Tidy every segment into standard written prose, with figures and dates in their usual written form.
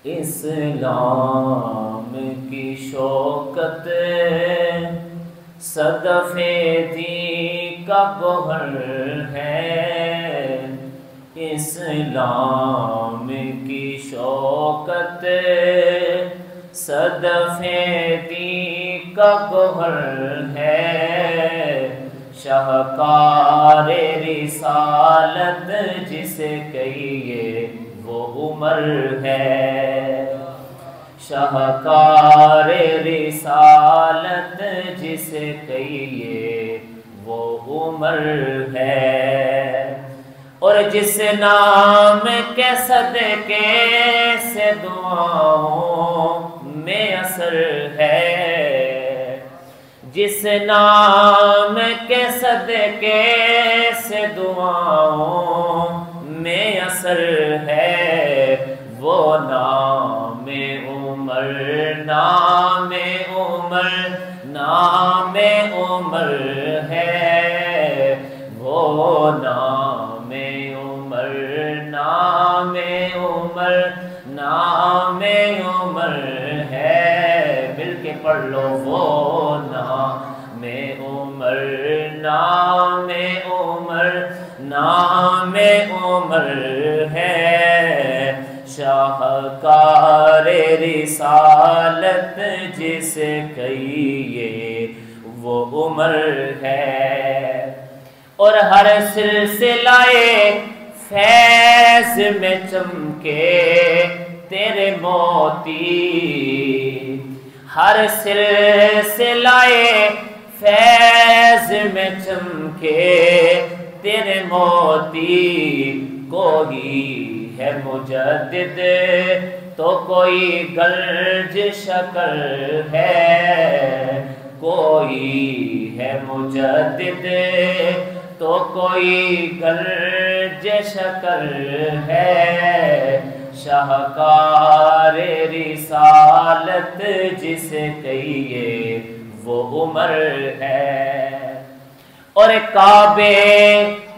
اسلام کی شوکت صدف دی کا گوہر ہے، اسلام کی شوکت صدف دی کا گوہر ہے، شاہکار رسالت جسے کہیے وہ عمر ہے، شاہکار رسالت جسے کہیے وہ عمر ہے، اور جس نام کے صدقے سے دعاؤں میں اثر ہے، جس نام کے صدقے سے دعاؤں میں اثر ہے، وہ نام عمر، نام عمر، نام عمر ہے، وہ نام عمر، نام عمر، نام عمر ہے، مل کے پڑھ لو، وہ نام عمر، نام عمر، نام عمر ہے، شاہکار رسالت جسے کہیے وہ عمر ہے، اور ہر سلسلہ فیض میں چمکے تیرے موتی، ہر سلسلہ فیض میں چمکے تیرے موتی، کوئی ہے مجدد تو کوئی گرج شکر ہے، کوئی ہے مجدد تو کوئی گرج شکر ہے، شاہکار رسالت جسے کہیے وہ عمر ہے، اور کعبے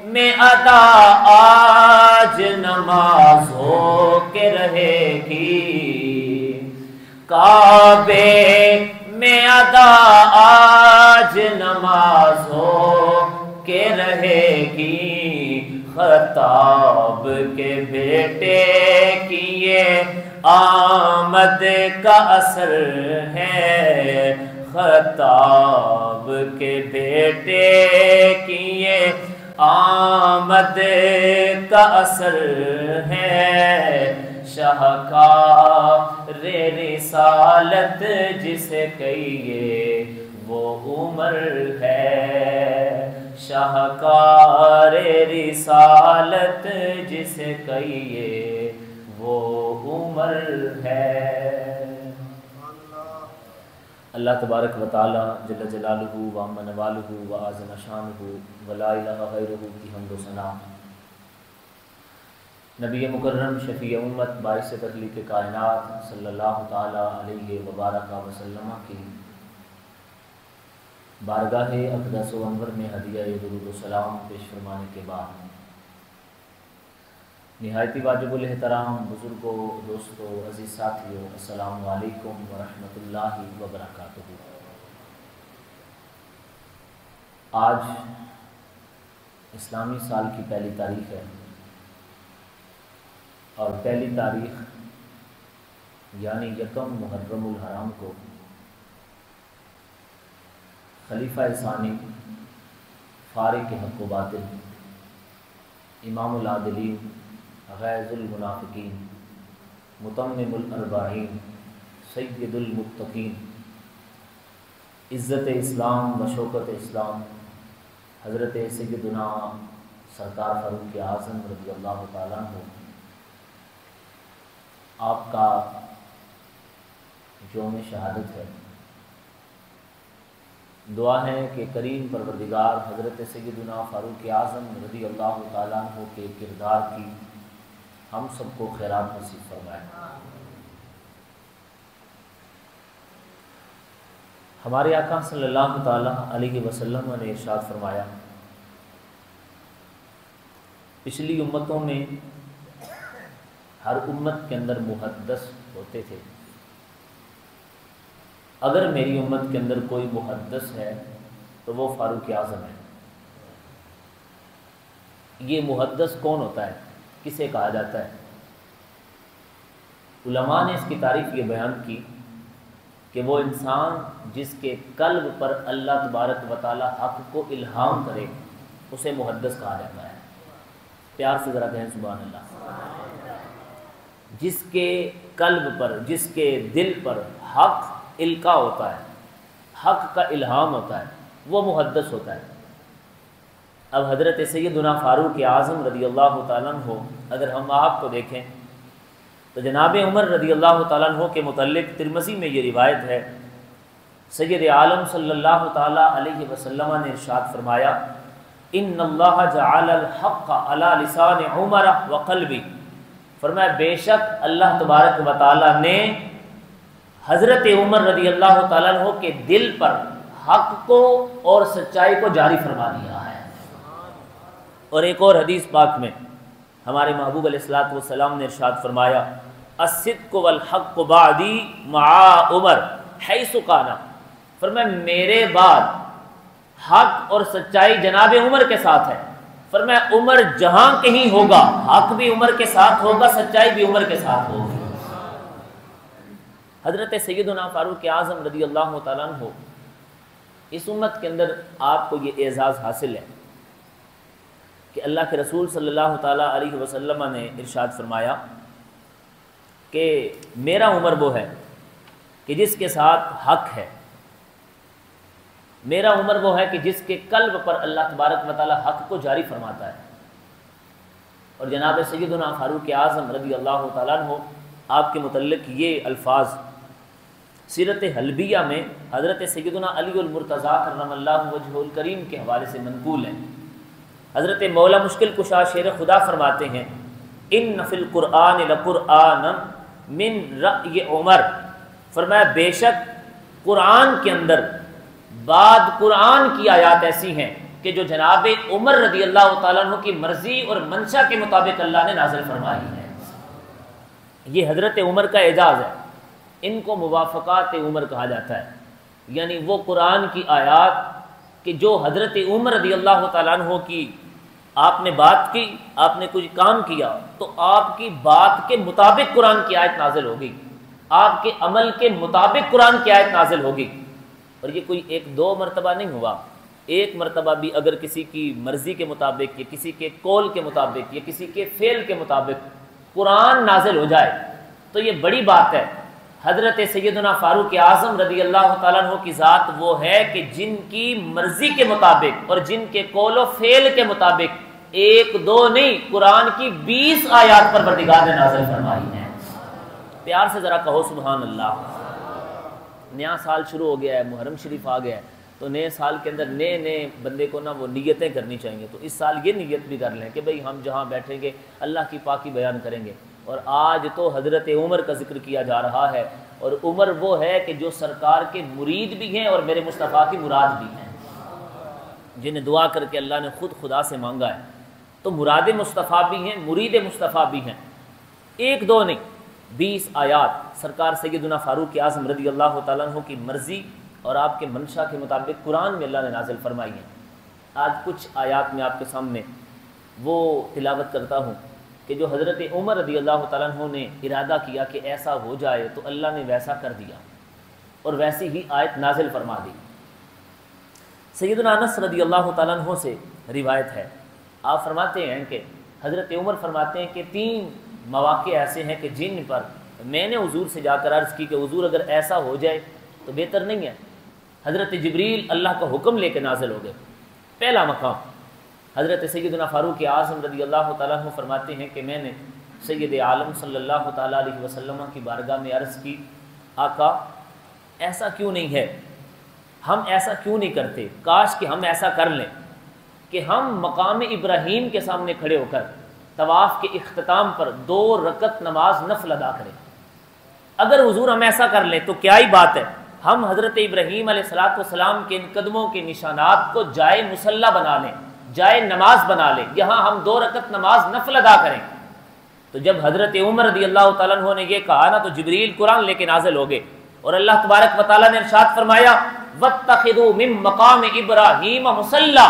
میں ادا آج نماز ہو کے رہے گی، کعبے میں ادا آج نماز ہو کے رہے گی، خطاب کے بیٹے کی یہ آمد کا اثر ہے، خطاب کے بیٹے کی یہ آمد کا اثر ہے، شاہکار رسالت جسے کہیے وہ عمر ہے، شاہکار رسالت جسے کہیے وہ عمر ہے۔ اللہ تبارک و تعالی جل جلالہ و عم نوالہ و اعظم شانہ و لا الہ غیرہ کی حمد و ثنا، نبی مکرم شفیع امت باعث تخلیق کائنات صلی اللہ تعالی علیہ وبارک وسلم کی بارگاہ اقدس و انور میں ہدیہ درود و سلام پیش فرمانے کے بعد، نہایتی واجب الاحترام بزرگوں، دوستوں، عزیز ساتھیوں، السلام علیکم ورحمۃ اللہ وبرکاتہ۔ آج اسلامی سال کی پہلی تاریخ ہے، اور پہلی تاریخ یعنی یکم محرم الحرام کو خلیفہ ثانی فارق حق و باطل، امام العادلین، غیظ المنافقین، متمم الاربعین، سید المتقین، عزت اسلام و شوکت اسلام، حضرت سیدنا سرکار فاروق اعظم رضی اللہ تعالیٰ عنہ، آپ کا یوم شہادت ہے۔ دعا ہے کہ کریم پروردگار حضرت سیدنا فاروق اعظم رضی اللہ تعالیٰ عنہ کے کردار کی ہم سب کو خیرات نصیب فرمائے۔ ہمارے آقا صلی اللہ تعالیٰ علیہ وسلم نے ارشاد فرمایا، پچھلی امتوں میں ہر امت کے اندر محدث ہوتے تھے، اگر میری امت کے اندر کوئی محدث ہے تو وہ فاروق اعظم ہے۔ یہ محدث کون ہوتا ہے، کسے کہا جاتا ہے؟ علماء نے اس کی تعریف یہ بیان کی کہ وہ انسان جس کے قلب پر اللہ تبارک و تعالی حق کو الہام کرے اسے محدث کہا جاتا ہے۔ پیار سے ذرا کہیں سبحان اللہ۔ جس کے قلب پر، جس کے دل پر حق القاء ہوتا ہے، حق کا الہام ہوتا ہے، وہ محدث ہوتا ہے۔ اب حضرت سیدنا فاروق اعظم رضی اللہ تعالیٰ عنہ اگر ہم آپ کو دیکھیں تو جناب عمر رضی اللہ تعالیٰ عنہ کے متعلق ترمذی میں یہ روایت ہے، سید عالم صلی اللہ تعالیٰ علیہ وسلم نے ارشاد فرمایا، ان اللہ جعل الحق علی لسان عمر وقلبی، فرمایا بے شک اللہ تبارک و تعالیٰ نے حضرت عمر رضی اللہ تعالیٰ عنہ کے دل پر حق کو اور سچائی کو جاری فرما دیا ہے۔ اور ایک اور حدیث پاک میں ہمارے محبوب علیہ الصلوۃ والسلام نے ارشاد فرمایا، الصدق والحق بعدی مع عمر حیث کان، فرمایا میرے بعد حق اور سچائی جناب عمر کے ساتھ ہے، فرمایا عمر جہاں کہیں ہوگا حق بھی عمر کے ساتھ ہوگا، سچائی بھی عمر کے ساتھ ہوگی۔ حضرت سیدنا فاروق اعظم رضی اللہ تعالیٰ عنہ، اس امت کے اندر آپ کو یہ اعزاز حاصل ہے کہ اللہ کے رسول صلی اللہ تعالیٰ علیہ وسلم نے ارشاد فرمایا کہ میرا عمر وہ ہے کہ جس کے ساتھ حق ہے، میرا عمر وہ ہے کہ جس کے قلب پر اللہ تبارک و تعالیٰ حق کو جاری فرماتا ہے۔ اور جناب سیدنا فاروق اعظم رضی اللہ تعالیٰ عنہ آپ کے متعلق یہ الفاظ سیرت حلبیہ میں حضرت سیدنا علی المرتضیٰ کرم اللہ وجہہ الکریم کے حوالے سے منقول ہیں۔ حضرت مولا مشکل کشا شیر خدا فرماتے ہیں، ان فی القرآن لقرآن من رأی عمر، فرمایا بے شک قرآن کے اندر بعد قرآن کی آیات ایسی ہیں کہ جو جناب عمر رضی اللہ تعالیٰ عنہ کی مرضی اور منشا کے مطابق اللہ نے نازل فرمائی ہے۔ یہ حضرت عمر کا اعزاز ہے، ان کو موافقات عمر کہا جاتا ہے، یعنی وہ قرآن کی آیات کہ جو حضرت عمر رضی اللہ تعالیٰ عنہ کی آپ نے بات کی، آپ نے کچھ کام کیا تو آپ کی بات کے مطابق قرآن کی آیت نازل ہوگی، آپ کے عمل کے مطابق قرآن کی آیت نازل ہوگی۔ اور یہ کوئی ایک دو مرتبہ نہیں ہوا، ایک مرتبہ بھی اگر کسی کی مرضی کے مطابق یا کسی کے قول کے مطابق یا کسی کے فعل کے مطابق قرآن نازل ہو جائے تو یہ بڑی بات ہے۔ حضرت سیدنا فاروق اعظم رضی اللہ تعالیٰ عنہ کی ذات وہ ہے کہ جن کی مرضی کے مطابق اور جن کے قول و فعل کے مطابق ایک دو نہیں قرآن کی 20 آیات پر پروردگار نے نازل فرمائی ہیں۔ پیار سے ذرا کہو سبحان اللہ۔ نیا سال شروع ہو گیا ہے، محرم شریف آ گیا ہے، تو نئے سال کے اندر نئے بندے کو نا وہ نیتیں کرنی چاہیے۔ تو اس سال یہ نیت بھی کر لیں کہ بھئی ہم جہاں بیٹھیں گے اللہ کی پاکی بیان کریں گے۔ اور آج تو حضرت عمر کا ذکر کیا جا رہا ہے، اور عمر وہ ہے کہ جو سرکار کے مرید بھی ہیں اور میرے مصطفیٰ کی مراد بھی ہیں، جنہیں دعا کر کے اللہ نے خود خدا سے مانگا ہے۔ تو مراد مصطفیٰ بھی ہیں، مرید مصطفیٰ بھی ہیں، ایک دو نہیں 20 آیات سرکار سیدنا فاروق اعظم رضی اللہ تعالیٰ عنہ کی مرضی اور آپ کے منشا کے مطابق قرآن میں اللہ نے نازل فرمائی ہیں۔ آج کچھ آیات میں آپ کے سامنے وہ تلاوت کرتا ہوں کہ جو حضرت عمر رضی اللہ تعالیٰ عنہ نے ارادہ کیا کہ ایسا ہو جائے تو اللہ نے ویسا کر دیا اور ویسی ہی آیت نازل فرما دی۔ سیدنا انس رضی اللہ تعالیٰ عنہ سے روایت ہے، آپ فرماتے ہیں کہ حضرت عمر فرماتے ہیں کہ 3 مواقع ایسے ہیں کہ جن پر میں نے حضور سے جا کر عرض کی کہ حضور اگر ایسا ہو جائے تو بہتر نہیں ہے۔ حضرت جبریل اللہ کا حکم لے کے نازل ہو گئے۔ پہلا مقام حضرت سیدنا فاروق اعظم رضی اللہ تعالیٰ عنہ فرماتے ہیں کہ میں نے سید عالم صلی اللہ تعالیٰ علیہ وسلم کی بارگاہ میں عرض کی، آقا ایسا کیوں نہیں ہے، ہم ایسا کیوں نہیں کرتے، کاش کہ ہم ایسا کر لیں کہ ہم مقام ابراہیم کے سامنے کھڑے ہو کر طواف کے اختتام پر 2 رکعت نماز نفل ادا کریں۔ اگر حضور ہم ایسا کر لیں تو کیا ہی بات ہے، ہم حضرت ابراہیم علیہ الصلوۃ والسلام کے ان قدموں کے نشانات کو جائے مصلی بنا لیں، جائے نماز بنا لیں، یہاں ہم 2 رکعت نماز نفل ادا کریں۔ تو جب حضرت عمر رضی اللہ تعالیٰ عنہ نے یہ کہا نا تو جبریل قرآن لے کے نازل ہو گئے اور اللہ تبارک و تعالیٰ نے ارشاد فرمایا وَاتَّخِذُوا مِن مَقَامِ إِبْرَاهِيمَ مُصَلًّى،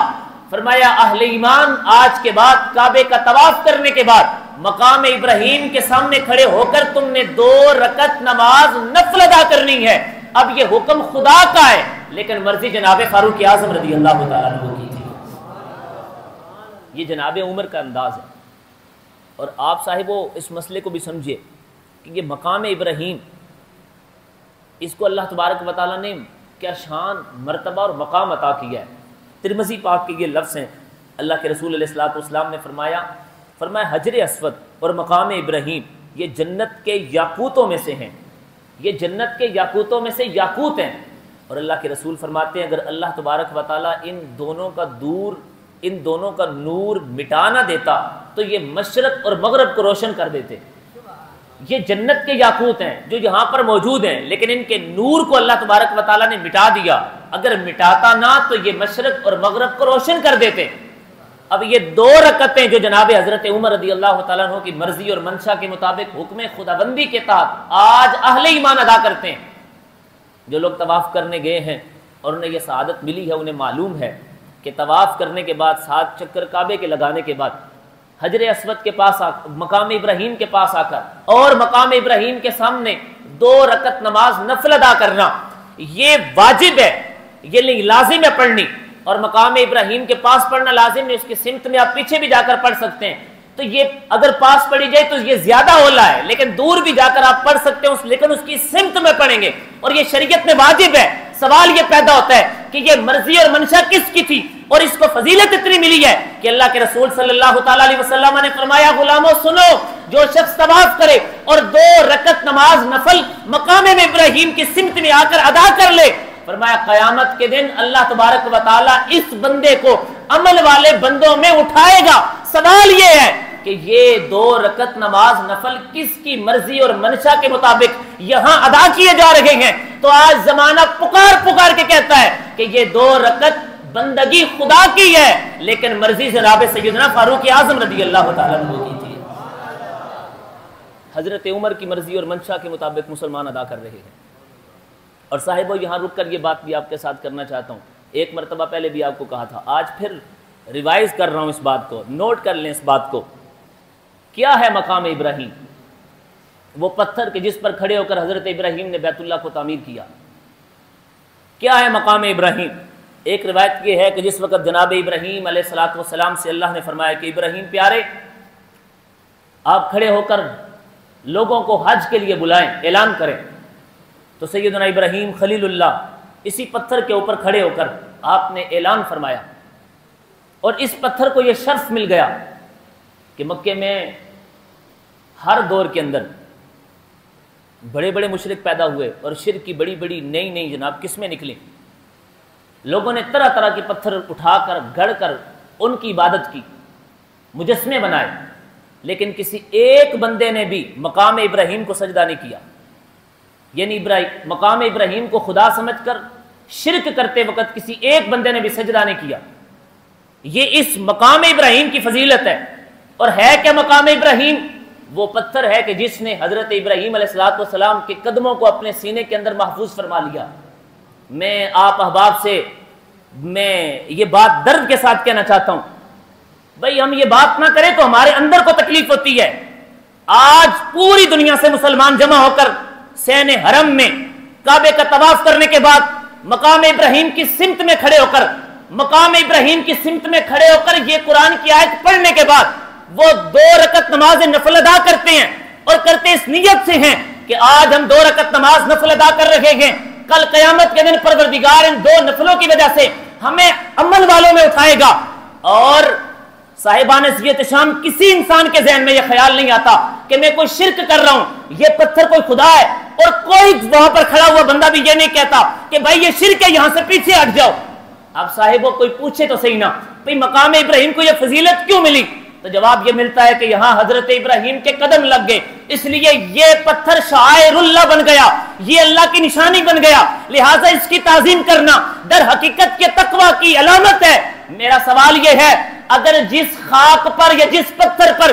فرمایا اہل ایمان آج کے بعد کعبے کا طواف کرنے کے بعد مقام ابراہیم کے سامنے کھڑے ہو کر تم نے 2 رکعت نماز نفل ادا کرنی ہے۔ اب یہ حکم خدا کا ہے لیکن مرضی جناب فاروق اعظم رضی اللہ تعالیٰ عنہ کی تھی۔ یہ جناب عمر کا انداز ہے۔ اور آپ صاحبو اس مسئلے کو بھی سمجھے کہ یہ مقام ابراہیم، اس کو اللہ تبارک و تعالیٰ نے کیا شان، مرتبہ اور مقام عطا کیا ہے۔ ترمذی پاک کے یہ لفظ ہیں، اللہ کے رسول علیہ الصلوۃ والسلام نے فرمایا حجر اسود اور مقام ابراہیم یہ جنت کے یاقوتوں میں سے ہیں، یہ جنت کے یاقوتوں میں سے یاقوت ہیں۔ اور اللہ کے رسول فرماتے ہیں اگر اللہ تبارک و تعالیٰ ان دونوں کا نور مٹا نہ دیتا تو یہ مشرق اور مغرب کو روشن کر دیتے۔ یہ جنت کے یاقوت ہیں جو یہاں پر موجود ہیں، لیکن ان کے نور کو اللہ تبارک و تعالیٰ نے مٹا دیا، اگر مٹاتا نہ تو یہ مشرق اور مغرب کو روشن کر دیتے۔ اب یہ 2 رکعتیں جو جناب حضرت عمر رضی اللہ تعالیٰ عنہ کی مرضی اور منشا کے مطابق حکم خداوندی کے تحت آج اہل ایمان ادا کرتے ہیں۔ جو لوگ طواف کرنے گئے ہیں اور انہیں یہ سعادت ملی ہے، انہیں معلوم ہے کہ طواف کرنے کے بعد 7 چکر کعبے کے لگانے کے بعد حجر اسود کے پاس مقام ابراہیم کے پاس آ کر اور مقام ابراہیم کے سامنے 2 رکعت نماز نفل ادا کرنا یہ واجب ہے، یہ لازم ہے پڑھنی، اور مقام ابراہیم کے پاس پڑھنا لازم ہے، اس کی سمت میں آپ پیچھے بھی جا کر پڑھ سکتے ہیں۔ تو یہ اگر پاس پڑھی جائے تو یہ زیادہ اولا ہے، لیکن دور بھی جا کر آپ پڑھ سکتے ہیں، لیکن اس کی سمت میں پڑھیں گے، اور یہ شریعت میں واجب ہے۔ سوال یہ پیدا ہوتا ہے کہ یہ مرضی اور منشا کس کی تھی اور اس کو فضیلت اتنی ملی ہے کہ اللہ کے رسول صلی اللہ تعالیٰ علیہ وسلم نے فرمایا غلاموں سنو، جو شخص طواف کرے اور 2 رکعت نماز نفل مقام ابراہیم کی سمت میں آ کر ادا کر لے، فرمایا قیامت کے دن اللہ تبارک و تعالیٰ اس بندے کو عمل والے بندوں میں اٹھائے گا۔ سوال یہ ہے کہ یہ 2 رکعت نماز نفل کس کی مرضی اور منشا کے مطابق یہاں ادا کیے جا رہے ہیں؟ تو آج زمانہ پکار کے کہتا ہے کہ یہ 2 رکعت بندگی خدا کی ہے، لیکن مرضی جناب سیدنا فاروق اعظم رضی اللہ تعالیٰ عنہ کی تھی۔ حضرت عمر کی مرضی اور منشا کے مطابق مسلمان ادا کر رہے ہیں۔ اور صاحبو یہاں رک کر یہ بات بھی آپ کے ساتھ کرنا چاہتا ہوں، ایک مرتبہ پہلے بھی آپ کو کہا تھا، آج پھر ریوائز کر رہا ہوں اس بات کو، نوٹ کر لیں اس بات کو۔ کیا ہے مقام ابراہیم؟ وہ پتھر کے جس پر کھڑے ہو کر حضرت ابراہیم نے بیت اللہ کو تعمیر کیا۔ کیا ہے مقام ابراہیم؟ ایک روایت یہ ہے کہ جس وقت جناب ابراہیم علیہ الصلوۃ والسلام سے اللہ نے فرمایا کہ ابراہیم پیارے آپ کھڑے ہو کر لوگوں کو حج کے لیے بلائیں، اعلان کریں، تو سیدنا ابراہیم خلیل اللہ اسی پتھر کے اوپر کھڑے ہو کر آپ نے اعلان فرمایا، اور اس پتھر کو یہ شرف مل گیا کہ مکے میں ہر دور کے اندر بڑے بڑے مشرک پیدا ہوئے اور شرک کی بڑی بڑی نئی جناب قسمیں نکلیں۔ لوگوں نے طرح طرح کے پتھر اٹھا کر گھڑ کر ان کی عبادت کی، مجسمے بنائے، لیکن کسی ایک بندے نے بھی مقام ابراہیم کو سجدہ نہیں کیا، یعنی مقام ابراہیم کو خدا سمجھ کر شرک کرتے وقت کسی ایک بندے نے بھی سجدہ نہیں کیا۔ یہ اس مقام ابراہیم کی فضیلت ہے۔ اور ہے کیا مقام ابراہیم؟ وہ پتھر ہے کہ جس نے حضرت ابراہیم علیہ الصلوۃ والسلام کے قدموں کو اپنے سینے کے اندر محفوظ فرما لیا۔ میں آپ احباب سے میں یہ بات درد کے ساتھ کہنا چاہتا ہوں، بھئی ہم یہ بات نہ کریں تو ہمارے اندر کو تکلیف ہوتی ہے۔ آج پوری دنیا سے مسلمان جمع ہو کر سین حرم میں کعبے کا طواف کرنے کے بعد مقام ابراہیم کی سمت میں کھڑے ہو کر یہ قرآن کی آیت پڑھنے کے بعد وہ 2 رکعت نماز نفل ادا کرتے ہیں، اور کرتے اس نیت سے ہیں کہ آج ہم 2 رکعت نماز نفل ادا کر رہے ہیں، کل قیامت کے دن پروردگار ان 2 نفلوں کی وجہ سے ہمیں عمل والوں میں اٹھائے گا۔ اور صاحبان سید شام کسی انسان کے ذہن میں یہ خیال نہیں آتا کہ میں کوئی شرک کر رہا ہوں، یہ پتھر کوئی خدا ہے، اور کوئی وہاں پر کھڑا ہوا بندہ بھی یہ نہیں کہتا کہ بھائی یہ شرک ہے، یہاں سے پیچھے ہٹ جاؤ۔ اب صاحبوں کوئی پوچھے تو صحیح نا، بھائی مقام ابراہیم کو یہ فضیلت کیوں ملی؟ تو جواب یہ ملتا ہے کہ یہاں حضرت ابراہیم کے قدم لگ گئے، اس لیے یہ پتھر شعائر اللہ بن گیا، یہ اللہ کی نشانی بن گیا، لہٰذا اس کی تعظیم کرنا در حقیقت کے تقویٰ کی علامت ہے۔ میرا سوال یہ ہے، اگر جس خاک پر یا جس پتھر پر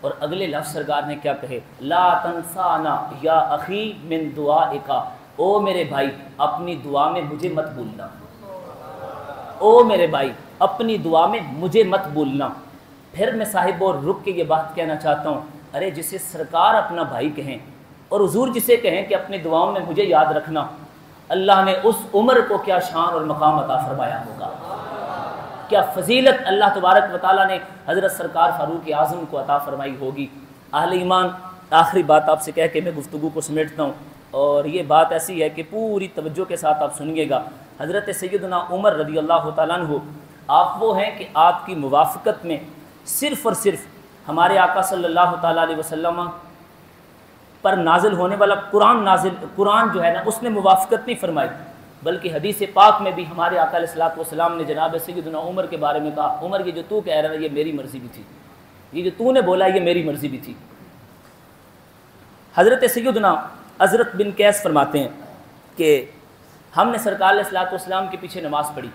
اور اگلے لفظ سرکار نے کیا کہے، لا تنسانا یا اخی من دعائکا، او میرے بھائی اپنی دعا میں مجھے مت بھولنا، او میرے بھائی اپنی دعا میں مجھے مت بھولنا۔ پھر میں صاحب اور رک کے یہ بات کہنا چاہتا ہوں، ارے جسے سرکار اپنا بھائی کہیں اور حضور جسے کہیں کہ اپنی دعاؤں میں مجھے یاد رکھنا، اللہ نے اس عمر کو کیا شان اور مقام عطا فرمایا ہوگا، کیا فضیلت اللہ تبارک و تعالیٰ نے حضرت سرکار فاروق اعظم کو عطا فرمائی ہوگی۔ اہل ایمان، آخری بات آپ سے کہہ کے میں گفتگو کو سمیٹتا ہوں، اور یہ بات ایسی ہے کہ پوری توجہ کے ساتھ آپ سنیے گا۔ حضرت سیدنا عمر رضی اللہ تعالیٰ عنہ آپ وہ ہیں کہ آپ کی موافقت میں صرف اور صرف ہمارے آقا صلی اللہ تعالیٰ علیہ وسلم پر نازل ہونے والا قرآن جو ہے نا، اس نے موافقت نہیں فرمائی، بلکہ حدیث پاک میں بھی ہمارے آقا علیہ السلام نے جناب سیدنا عمر کے بارے میں کہا، عمر یہ جو تو کہہ رہا ہے یہ میری مرضی بھی تھی، یہ جو تو نے بولا یہ میری مرضی بھی تھی۔ حضرت سیدنا عزرت بن قیس فرماتے ہیں کہ ہم نے سرکار علیہ السلام کے پیچھے نماز پڑھی،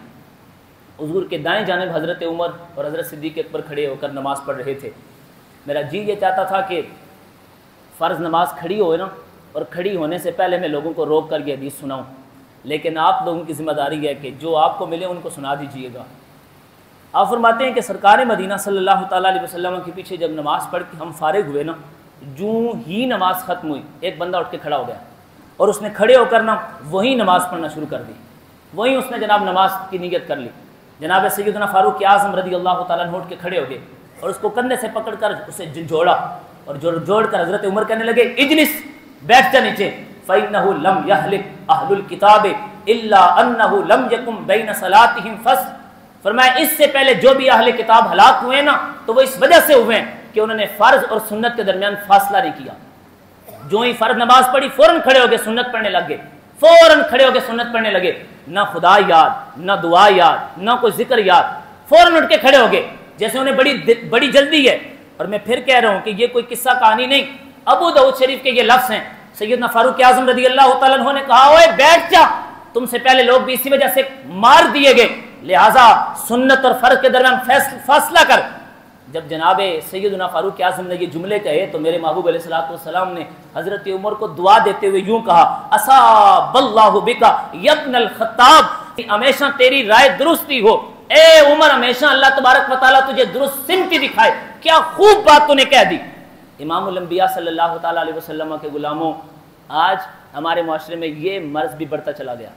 حضور کے دائیں جانب حضرت عمر اور حضرت صدیق اکبر کھڑے ہو کر نماز پڑھ رہے تھے۔ میرا جی یہ چاہتا تھا کہ فرض نماز کھڑی ہوئے نا، اور کھڑی ہونے سے پہلے میں لوگوں کو روک کر یہ حدیث سناؤں، لیکن آپ لوگوں کی ذمہ داری ہے کہ جو آپ کو ملے ان کو سنا دیجئے گا۔ آپ فرماتے ہیں کہ سرکار مدینہ صلی اللہ تعالیٰ علیہ وسلم کے پیچھے جب نماز پڑھ کے ہم فارغ ہوئے نا، جوں ہی نماز ختم ہوئی ایک بندہ اٹھ کے کھڑا ہو گیا، اور اس نے کھڑے ہو کر نا وہی نماز پڑھنا شروع کر دی، وہیں اس نے جناب نماز کی نیت کر لی۔ جناب سیدنا فاروق اعظم رضی اللہ تعالیٰ عنہ اٹھ کے کھڑے ہو گئے اور اس کو کندھے سے پکڑ کر اسے جھنجھوڑا، اور جوڑ کر حضرت عمر کہنے لگے اجلس، بیٹھ جا نیچے، فَإِنَّهُ لَمْ يَهْلِكْ أَهْلُ الْكِتَابِ إِلَّا أَنَّهُ لَمْ يَكُنْ بَيْنَ صَلَاتِهِمْ فَصْلٌ، فرمایا اس سے پہلے جو بھی اہل کتاب ہلاک ہوئے نا تو وہ اس وجہ سے ہوئے ہیں کہ انہوں نے فرض اور سنت کے درمیان فاصلہ نہیں کیا۔ جو ہی فرض نماز پڑھی فوراً کھڑے ہو گئے سنت پڑھنے لگ گئے، فوراً کھڑے ہو کے سنت پڑھنے لگے، نہ خدا یاد، نہ دعا یاد، نہ کوئی ذکر یاد، فوراً اٹھ کے کھڑے ہو گئے جیسے انہیں بڑی جلدی ہے۔ اور میں پھر کہہ رہا ہوں کہ یہ کوئی قصہ کہانی نہیں، ابو داؤد شریف کے یہ لفظ ہیں، سیدنا فاروق اعظم رضی اللہ تعالیٰ عنہ نے کہا اوے بیٹھ جا، تم سے پہلے لوگ بھی اسی وجہ سے مار دیے گئے، لہٰذا سنت اور فرض کے درمیان فاصلہ کر۔ جب جناب سیدنا فاروق اعظم نے یہ جملے کہے تو میرے محبوب علیہ السلام نے حضرت عمر کو دعا دیتے ہوئے یوں کہا، اصاب اللہ بکا یا ابن الخطاب، ہمیشہ تیری رائے درستی ہو اے عمر، ہمیشہ اللہ تبارک و تعالیٰ تجھے درست سمتی دکھائے۔ کیا خوب بات تو نے کہہ دی۔ امام الانبیاء صلی اللہ تعالیٰ علیہ وسلم کے غلاموں، آج ہمارے معاشرے میں یہ مرض بھی بڑھتا چلا گیا،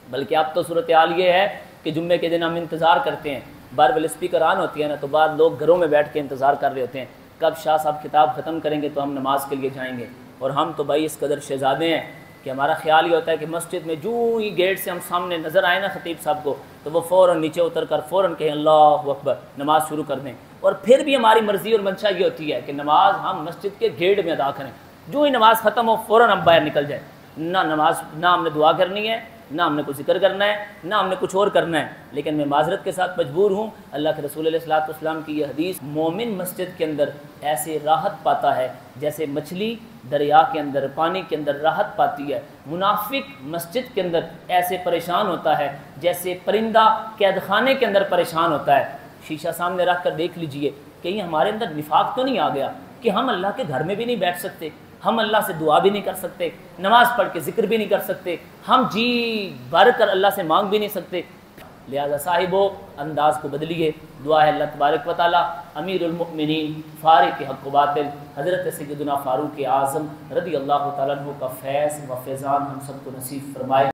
بلکہ اب تو صورتحال یہ ہے کہ جمعے کے دن ہم انتظار کرتے ہیں، بار بل اسپیکر آن ہوتی ہے نا تو بعد لوگ گھروں میں بیٹھ کے انتظار کر رہے ہوتے ہیں کب شاہ صاحب کتاب ختم کریں گے تو ہم نماز کے لیے جائیں گے، اور ہم تو بھائی اس قدر شہزادے ہیں کہ ہمارا خیال یہ ہوتا ہے کہ مسجد میں جو ہی گیٹ سے ہم سامنے نظر آئے نا خطیب صاحب کو تو وہ فوراً نیچے اتر کر فوراً کہیں اللہ اکبر، نماز شروع کر دیں، اور پھر بھی ہماری مرضی اور منشا یہ ہوتی ہے کہ نماز ہم مسجد کے گیٹ میں ادا کریں، جو ہی نماز ختم ہو فوراً ہم باہر نکل جائیں، نہ ہم نے دعا کرنی ہے، نہ ہم نے کوئی ذکر کرنا ہے، نہ ہم نے کچھ اور کرنا ہے۔ لیکن میں معذرت کے ساتھ مجبور ہوں، اللہ کے رسول علیہ السلام کی یہ حدیث، مومن مسجد کے اندر ایسے راحت پاتا ہے جیسے مچھلی دریا کے اندر پانی کے اندر راحت پاتی ہے، منافق مسجد کے اندر ایسے پریشان ہوتا ہے جیسے پرندہ قید خانے کے اندر پریشان ہوتا ہے۔ شیشہ سامنے رکھ کر دیکھ لیجئے کہیں ہمارے اندر نفاق تو نہیں آ گیا کہ ہم اللہ کے گھر میں بھی نہیں بیٹھ سکتے، ہم اللہ سے دعا بھی نہیں کر سکتے، نماز پڑھ کے ذکر بھی نہیں کر سکتے، ہم جی بھر کر اللہ سے مانگ بھی نہیں سکتے۔ لہذا صاحبو انداز کو بدلیے، دعا ہے اللہ تبارک و تعالی امیر المؤمنین فارق حق و باطل حضرت سیدنا فاروق اعظم رضی اللہ تعالیٰ عنہ کا فیض و فیضان ہم سب کو نصیب فرمائے۔